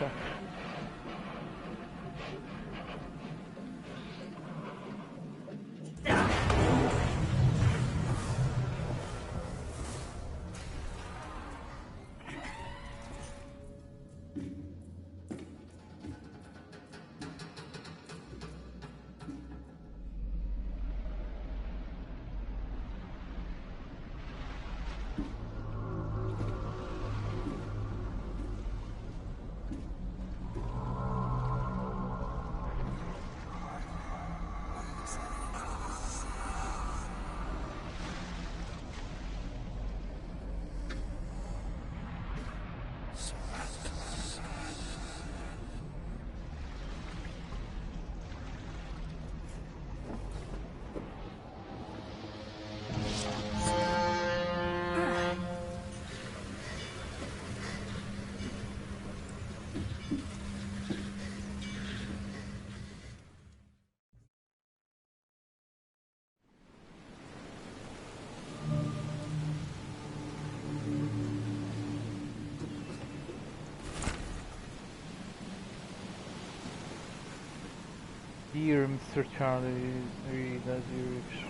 Enter. Dear Mr. Charlie, read as you wish.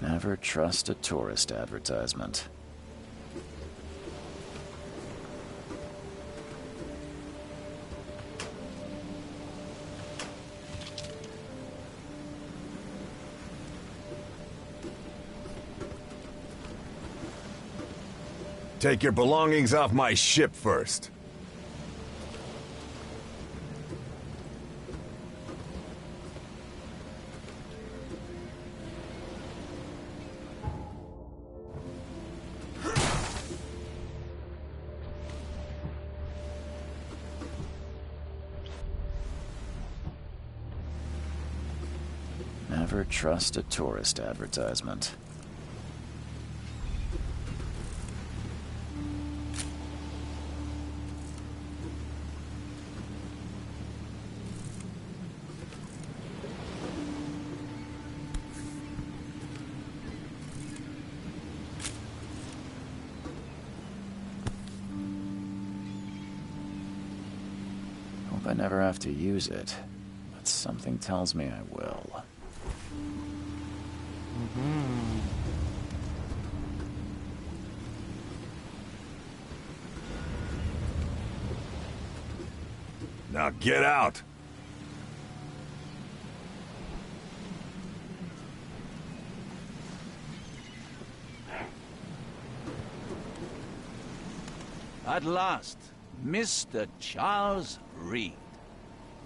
Never trust a tourist advertisement. Take your belongings off my ship first. Never trust a tourist advertisement. Hope I never have to use it, but something tells me I will. Now get out! At last, Mr. Charles Reed.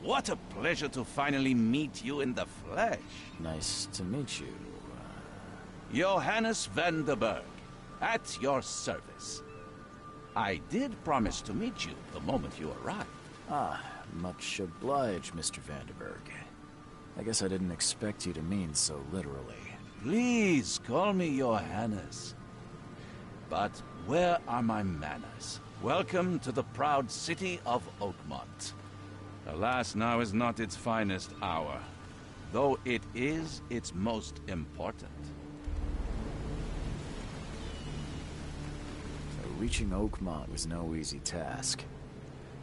What a pleasure to finally meet you in the flesh. Nice to meet you. Johannes van der Berg, at your service. I did promise to meet you the moment you arrived. Ah, much obliged, Mr. Vanderberg. I guess I didn't expect you to mean so literally. Please call me Johannes. But where are my manners? Welcome to the proud city of Oakmont. Alas, now is not its finest hour, though it is its most important. So reaching Oakmont was no easy task.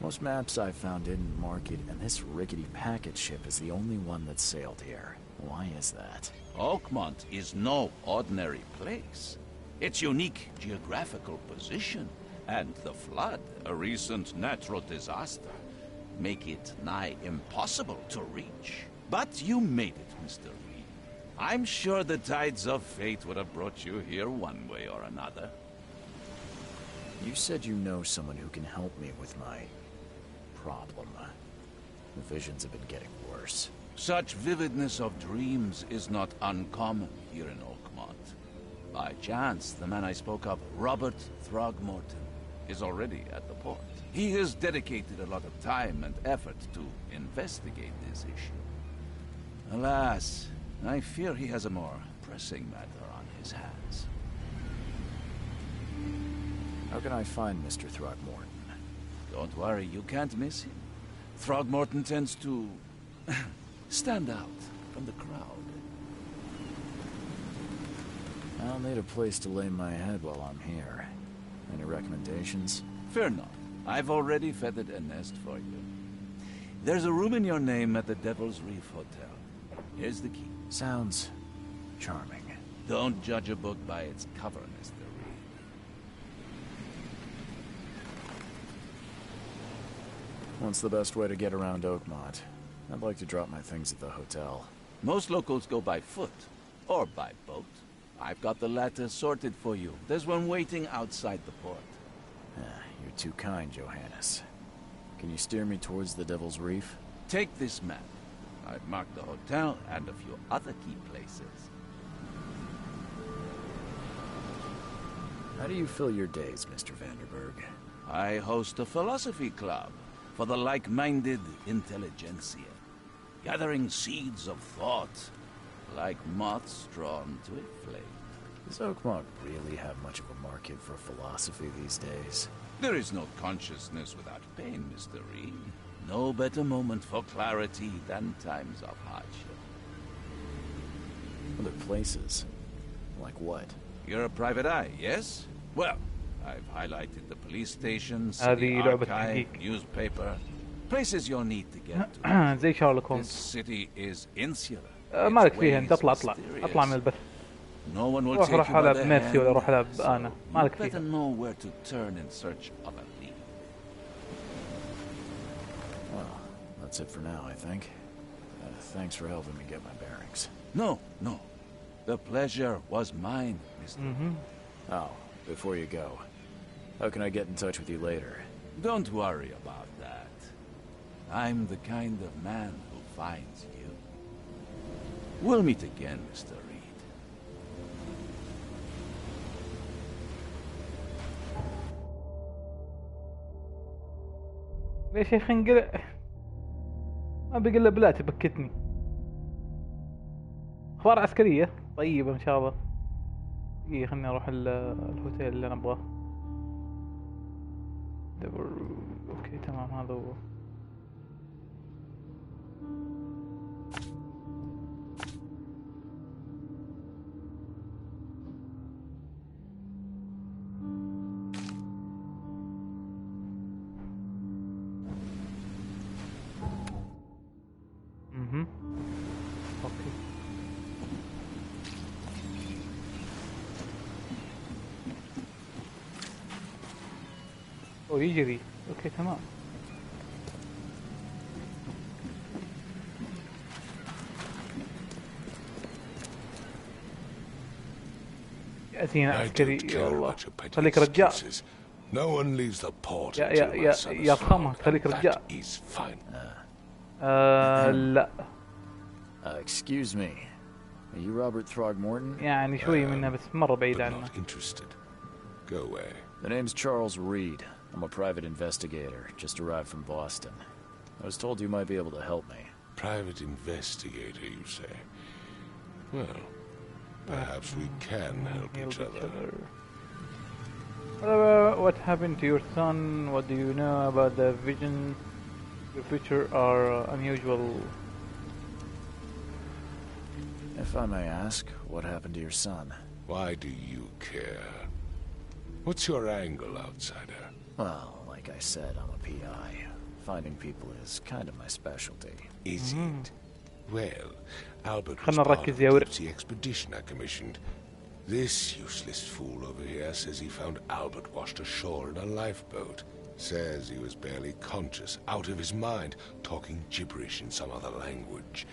Most maps I found didn't mark it, and this rickety packet ship is the only one that sailed here. Why is that? Oakmont is no ordinary place. Its unique geographical position and the flood, a recent natural disaster, make it nigh impossible to reach. But you made it, Mr. Reed. I'm sure the tides of fate would have brought you here one way or another. You said you know someone who can help me with my problem. The visions have been getting worse. Such vividness of dreams is not uncommon here in Oakmont. By chance, the man I spoke of, Robert Throgmorton, is already at the port. He has dedicated a lot of time and effort to investigate this issue. Alas, I fear he has a more pressing matter on his hands. How can I find Mr. Throgmorton? Don't worry, you can't miss him. Throgmorton tends to stand out from the crowd. I'll need a place to lay my head while I'm here. Any recommendations? Fear not. I've already feathered a nest for you. There's a room in your name at the Devil's Reef Hotel. Here's the key. Sounds charming. Don't judge a book by its cover, Mr. Reed. What's the best way to get around Oakmont? I'd like to drop my things at the hotel. Most locals go by foot, or by boat. I've got the latter sorted for you. There's one waiting outside the port. You're too kind, Johannes. Can you steer me towards the Devil's Reef? Take this map. I've marked the hotel and a few other key places. How do you fill your days, Mr. Vanderberg? I host a philosophy club for the like-minded intelligentsia, gathering seeds of thought like moths drawn to a flame. Does Oakmont really have much of a market for philosophy these days? There is no consciousness without pain, Mr. Reed. No better moment for clarity than times of hardship. Other places? Like what? You're a private eye, yes? Well, I've highlighted the police station, city هذه لعبة archive, تحقيق. newspaper, places you'll need to get to. زي شارلوك This هولمز. city is insular. مالك Its فيها انت، ways اطلع من mysterious. البث. No one will روح take you by العب the ميسي ولا hand, روح العب so انا، مالك you better فيها. know where to turn in search of a lead. Well, that's it for now, I think. Thanks for helping me get my bearings. No. The pleasure was mine, Mr. Oh, before you go, how can I get in touch with you later? Don't worry about that. I'm the kind of man who finds you. We'll meet again, Mr. Reed. ليش يا اخي انقلع؟ ما بقى الا بلاتي بكتني. اخبار عسكرية طيبة ان شاء الله. ايه خلني اروح الهوتيل اللي انا ابغاه. اوكي تمام هذا هو. اوكي. او يجري. اوكي تمام. يأتينا I عسكري don't يا care الله. about your petty خليك رجال. excuses. No one leaves the port يا until يا my son يا is فخمك found, خليك and رجال. that is fine. لا Excuse me. Are you Robert Throgmorton? يعني شوي منها بس مرة بعيد But عنه. not interested. Go away. The name's Charles Reed. I'm a private investigator, just arrived from Boston. I was told you might be able to help me. Private investigator, you say? Well, perhaps we can help each other. What happened to your son? What do you know about the vision? Your future are unusual. If I may ask, what happened to your son? Why do you care? What's your angle, outsider? Well, like I said, I'm a PI. Finding people is kind of my specialty. Is it? Well, Albert was خلنا part of نركز the يا ورق. deep-sea expedition I commissioned. This useless fool over here says he found Albert washed ashore in a lifeboat. Says he was barely conscious, out of his mind, talking gibberish in some other language.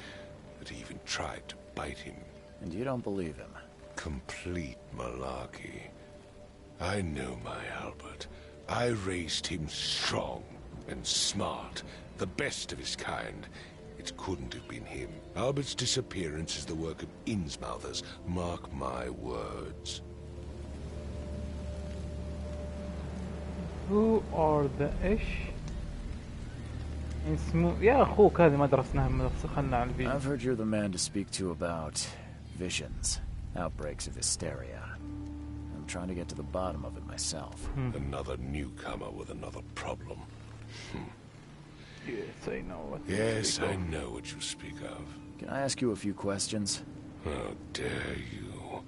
That he even tried to bite him. And you don't believe him? Complete malarkey. I know my Albert. I raised him strong and smart, the best of his kind. It couldn't have been him. Albert's disappearance is the work of Innsmouthers. Mark my words. Who are the ish? يا أخوك هذه ما درسناها من خلنا على الفيديو. I've heard you're the man to speak to about visions, outbreaks of hysteria. I'm trying to get to the bottom of it myself. Another newcomer with another problem. Yes, I know what. Yes, I know what you speak of. Can I ask you a few questions? How dare you?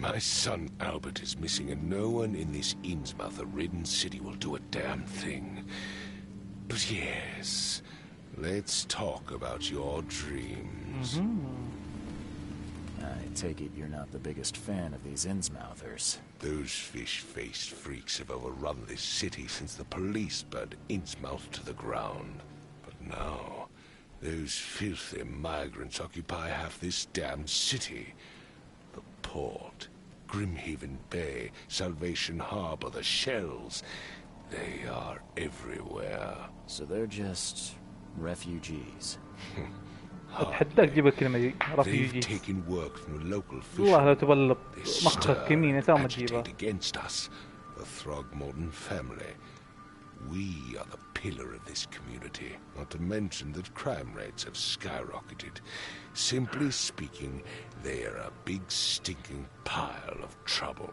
My son Albert is missing, and no one in this Innsmouther-ridden city will do a damn thing. But yes, let's talk about your dreams. I take it you're not the biggest fan of these Innsmouthers. Those fish-faced freaks have overrun this city since the police burned Innsmouth to the ground. But now, those filthy migrants occupy half this damned city. The port, Grimhaven Bay, Salvation Harbor, the shells. They are everywhere. So they're just refugees. أتحداك تجيب الكلمة دي They've رفيجي. taken work from the local والله لو fishermen. تبلط They مخك يمين يسار ما stir, تجيبها. agitate against us, the Throgmorton family. We are the pillar of this community, not to mention that crime rates have skyrocketed. Simply speaking, they are a big stinking pile of trouble.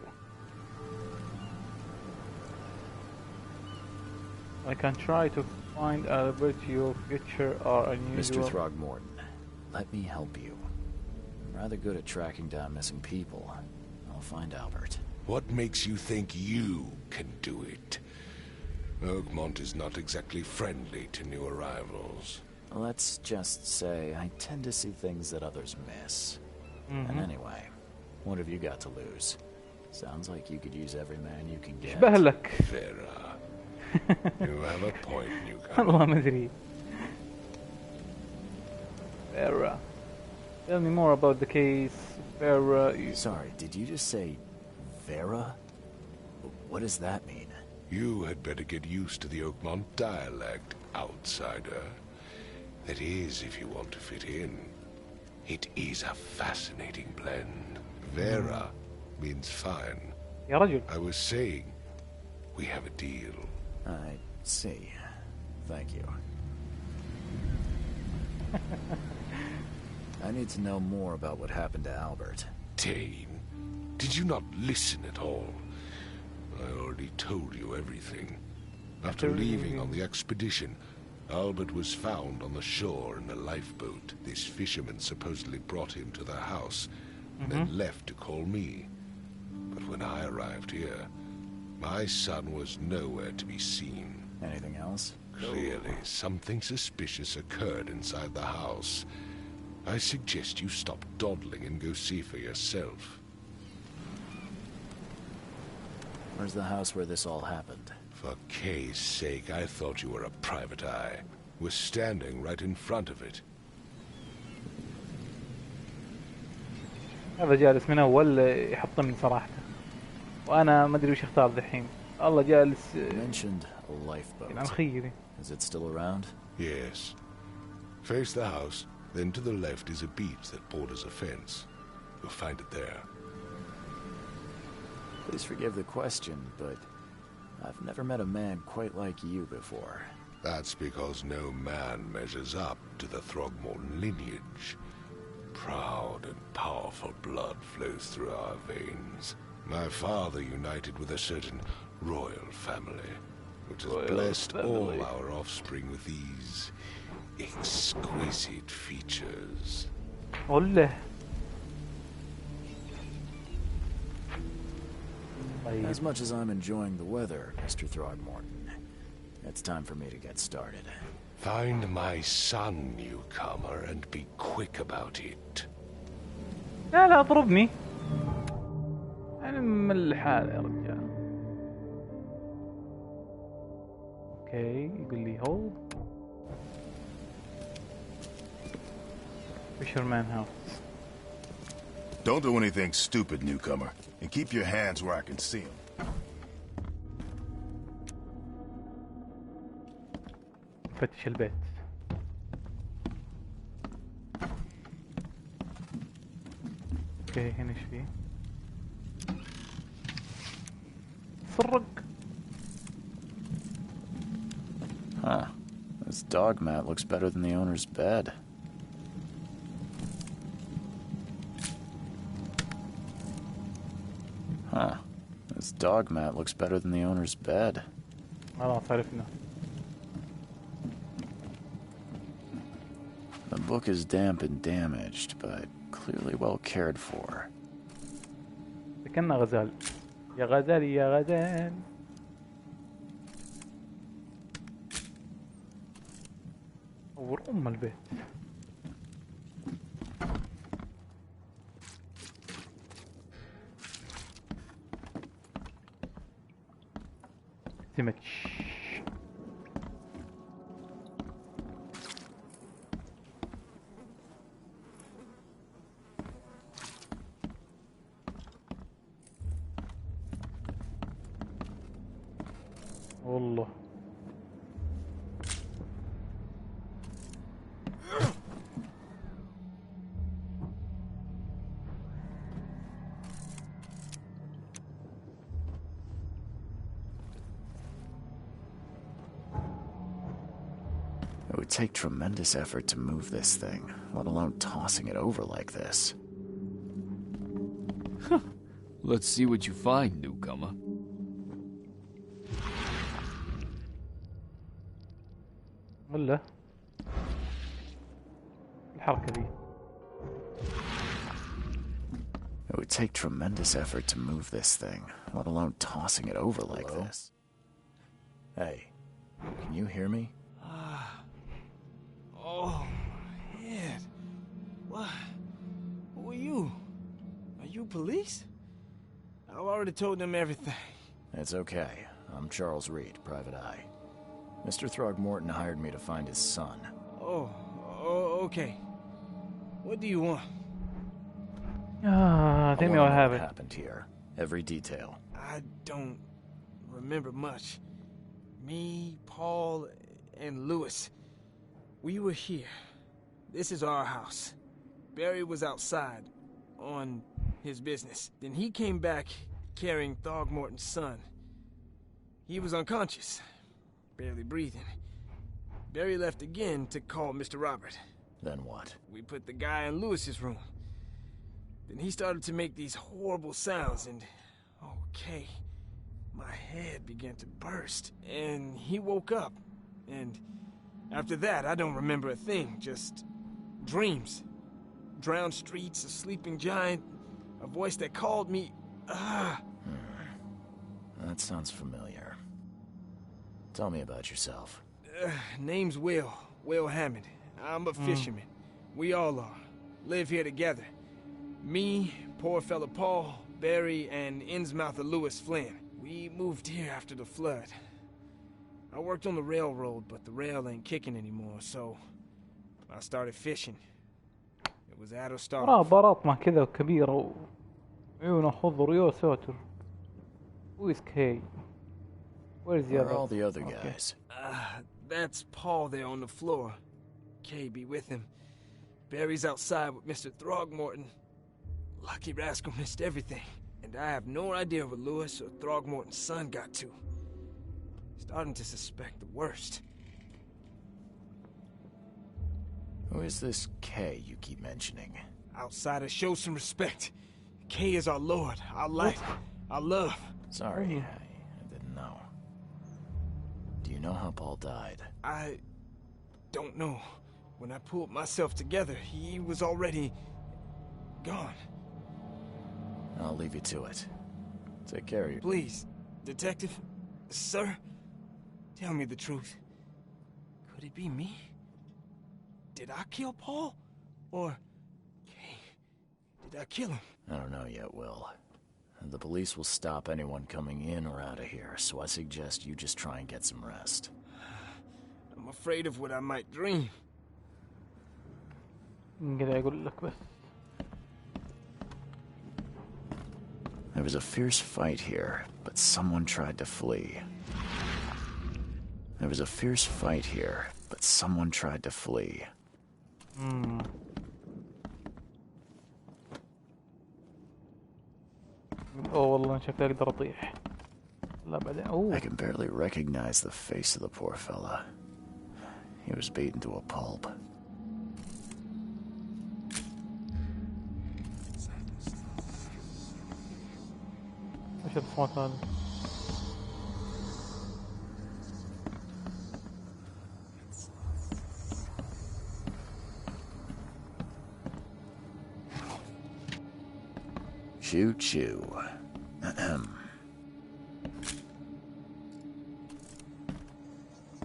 I can try to find Albert. Your future are unusual. Mr. Throgmorton, let me help you. I'm rather good at tracking down missing people. I'll find Albert. What makes you think you can do it? Oakmont is not exactly friendly to new arrivals. Let's just say I tend to see things that others miss. And anyway, what have you got to lose? Sounds like you could use every man you can get. شبه لك. Vera, you have a point, newcomer. والله ما أدري. Vera. Tell me more about the case. Vera. Sorry, did you just say Vera? What does that mean? You had better get used to the Oakmont dialect, outsider. That is, if you want to fit in. It is a fascinating blend. Vera means fine. يا رجل. I was saying, we have a deal. I see. Thank you. I need to know more about what happened to Albert. Dane, did you not listen at all? I already told you everything. After leaving on the expedition, Albert was found on the shore in a lifeboat. This fisherman supposedly brought him to their house, and then left to call me. But when I arrived here, my son was nowhere to be seen. Anything else? Clearly, something suspicious occurred inside the house. I suggest you stop dawdling and go see for yourself. Where's the house where this all happened? For Kay's sake, I thought you were a private eye. We're standing right in front of it. هذا جالس من أول يحطمني صراحة. وأنا ما أدري وش اختار ذحين. الله جالس. You mentioned a lifeboat. عن خيري. Is it still around? Yes. Face the house, then to the left is a beach that borders a fence. You'll find it there. Please forgive the question, but I've never met a man quite like you before. That's because no man measures up to the Throgmorton lineage. Proud and powerful blood flows through our veins. My father united with a certain royal family, which has blessed all our offspring with these exquisite features. قله. As much as I'm enjoying the weather, Mr. Throgmorton, it's time for me to get started. Find my son, newcomer, and be quick about it. لا لا اضربني. أنا من الحالة يا رجال. اوكي يقول لي هولد. Fisherman house. Don't do anything stupid, newcomer. And keep your hands where I can see them. فتش البيت. اوكي هنا ايش فيه؟ سرق. Huh. This dog mat looks better than the owner's bed. Huh. This dog mat looks better than the owner's bed. خلاص عرفنا. The book is damp and damaged, but clearly well cared for. كأنه غزال. يا غزال يا غزال. اور ام البيت. سمتش. والله It would take tremendous effort to move this thing, let alone tossing it over like this. Let's see what you find, newcomer. ولا الحركة دي. It would take tremendous effort to move this thing, let alone tossing it over like this. Hey, can you hear me? Oh, my head. What? Who are you? Are you police? I've already told them everything. It's okay. I'm Charles Reed, Private Eye. Mr. Throgmorton hired me to find his son. Oh, okay. What do you want? I think I I'll wanna know have what it. happened here. Every detail. I don't remember much. Me, Paul, and Lewis. We were here. This is our house. Barry was outside on his business. Then he came back carrying Throgmorton's son. He was unconscious, barely breathing. Barry left again to call Mr. Robert. Then what? We put the guy in Lewis's room. Then he started to make these horrible sounds and... okay. My head began to burst. And he woke up. And after that, I don't remember a thing. Just dreams. Drowned streets, a sleeping giant, a voice that called me... That sounds familiar. Tell me about yourself. Name's Will Hammond. I'm a fisherman. We all are. Live here together. Me, poor fella Paul, Barry, and Innsmouther Lewis Flynn. We moved here after the flood. I worked on the railroad, but the rail ain't kicking anymore, so I started fishing. It was at a start. بلاطمة كذا كبيرة وعيونه خضر يا ساتر. Who is Kay? Where's the Where other? are all the other guys? That's Paul there on the floor. Kay be with him. Barry's outside with Mr. Throgmorton. Lucky rascal missed everything. And I have no idea where Lewis or Throgmorton's son got to. Starting to suspect the worst. Who is this K you keep mentioning? Outsiders, show some respect. Kay is our lord, our light, our love. Sorry, I didn't know. Do you know how Paul died? I don't know. When I pulled myself together, he was already gone. I'll leave you to it. Take care of you. Please, detective, sir, tell me the truth. Could it be me? Did I kill Paul? Or... Kay, did I kill him? I don't know yet, Will. The police will stop anyone coming in or out of here, so I suggest you just try and get some rest. I'm afraid of what I might dream. كذا أقول لك بس. There was a fierce fight here, but someone tried to flee. There was a fierce fight here, but someone tried to flee. اوه والله انا شكلي اقدر اطيح. لا بعدين I can barely recognize the face of the poor fella. He was beaten to a pulp. ايش الصوت هذا؟ Choo choo.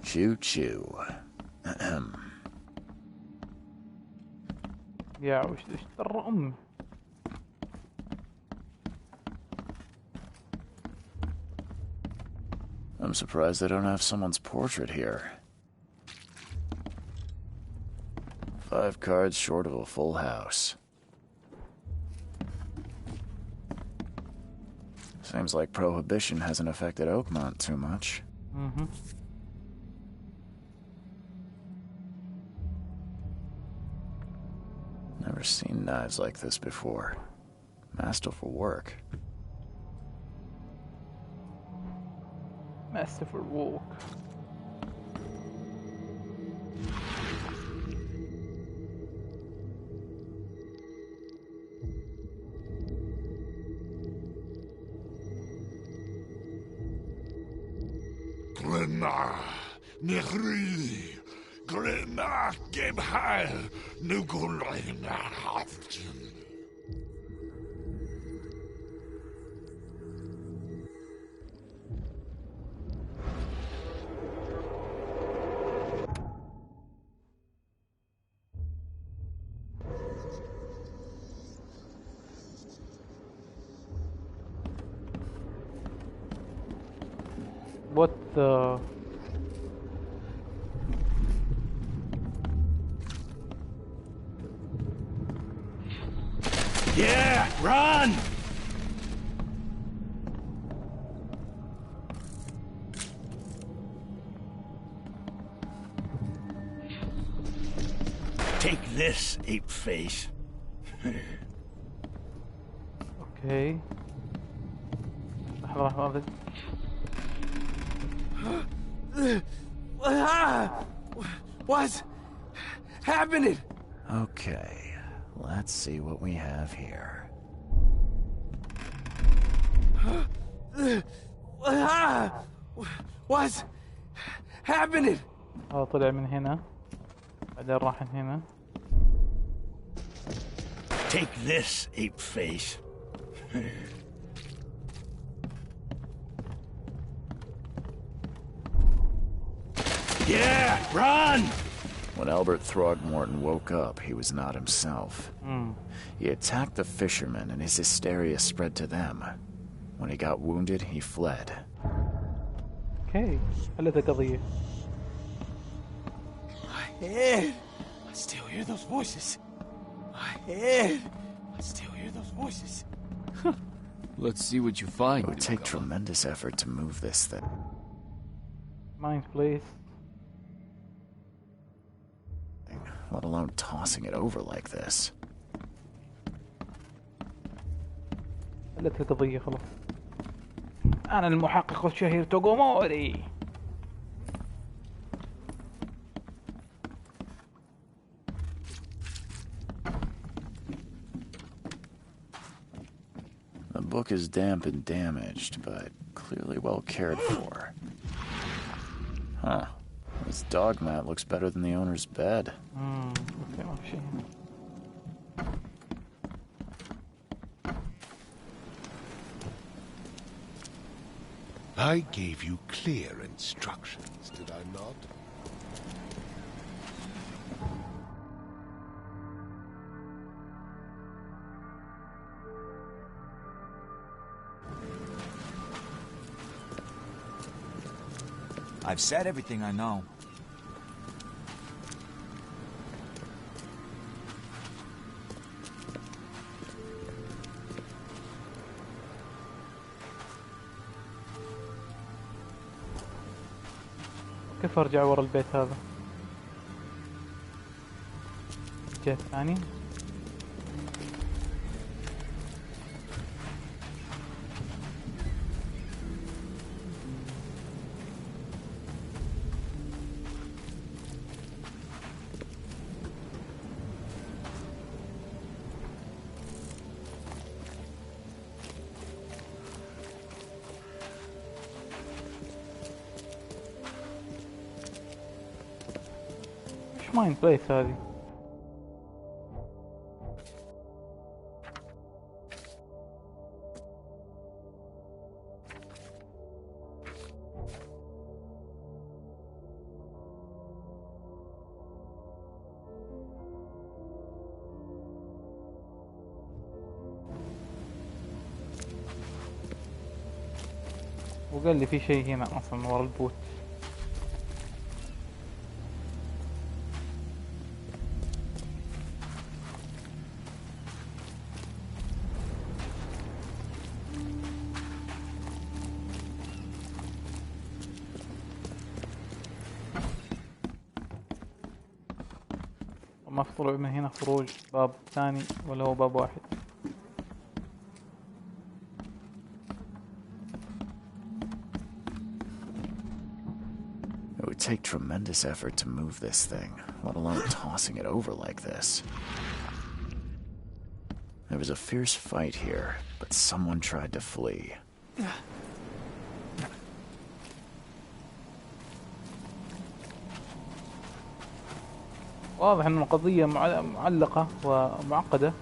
Choo choo. يا وش ترى امي. I'm surprised they don't have someone's portrait here. 5 cards short of a full house. Seems like Prohibition hasn't affected Oakmont too much. Never seen knives like this before. Masterful work. Masterful work. What the... Yeah, run! Take this, ape face. Okay. لحظة. What's happening? Okay, let's see what we have here. What's happening? طلع من هنا بعدين راح من هنا. Take this, ape face. Yeah, run! When Albert Throgmorton woke up, he was not himself. He attacked the fishermen, and his hysteria spread to them. When he got wounded, he fled. Okay, حلت القضية. My head. I still hear those voices. My head. I still hear those voices. Let's see what you find. It would take tremendous effort to move this thing. Mind, please. Let alone tossing it over like this. حلت القضية خلاص. أنا المحقق الشهير توغوموري. The book is damp and damaged, but clearly well cared for. Huh. This dog mat looks better than the owner's bed. اوكي ما في شيء. I gave you clear instructions, did I not? I've said everything I know. كيف ارجع ورا البيت هذا؟ الجهة الثانية. مش ماين بليس هذه. وقال لي في شيء هنا اصلا ورا البوت. ما في طلوع من هنا خروج باب ثاني ولا هو باب واحد؟ It would take tremendous effort to move this thing, let alone tossing it over like this. There was a fierce fight here, but someone tried to flee. واضح ان القضية معلقة ومعقدة.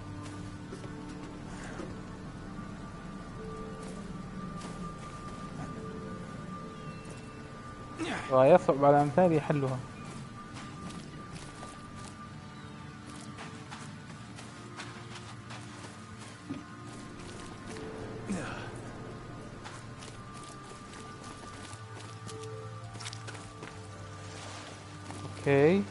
ويصعب على امثالي حلها. اوكي.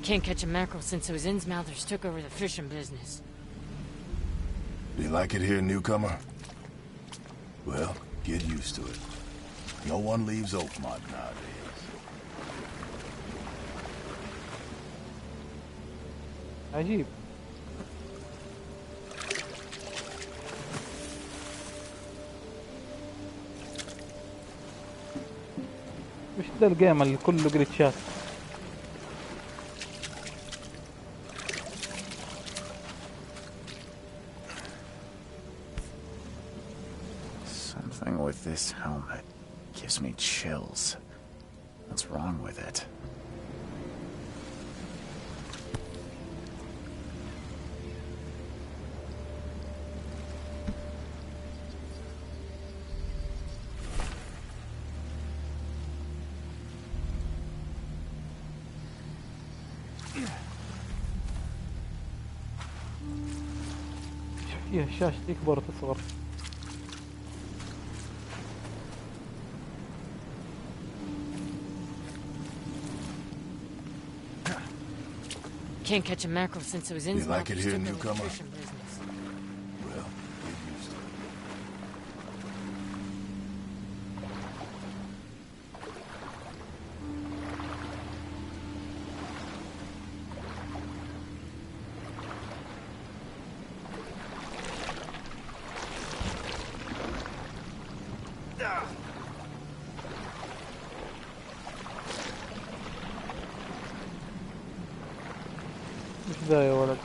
Can't catch a mackerel since those Innsmouthers took over the fishing business. Do you like it here, newcomer? Well, get used to it. No one leaves Oakmont nowadays. عجيب. وش ذا الجيم اللي كله جليتشات؟ Something with this helmet gives me chills. What's wrong with it? فيها الشاشة تكبر وتصغر. Can't catch a mackerel since it was in. You like it here, newcomer? Well, get used to it. وش ذا يا ولد؟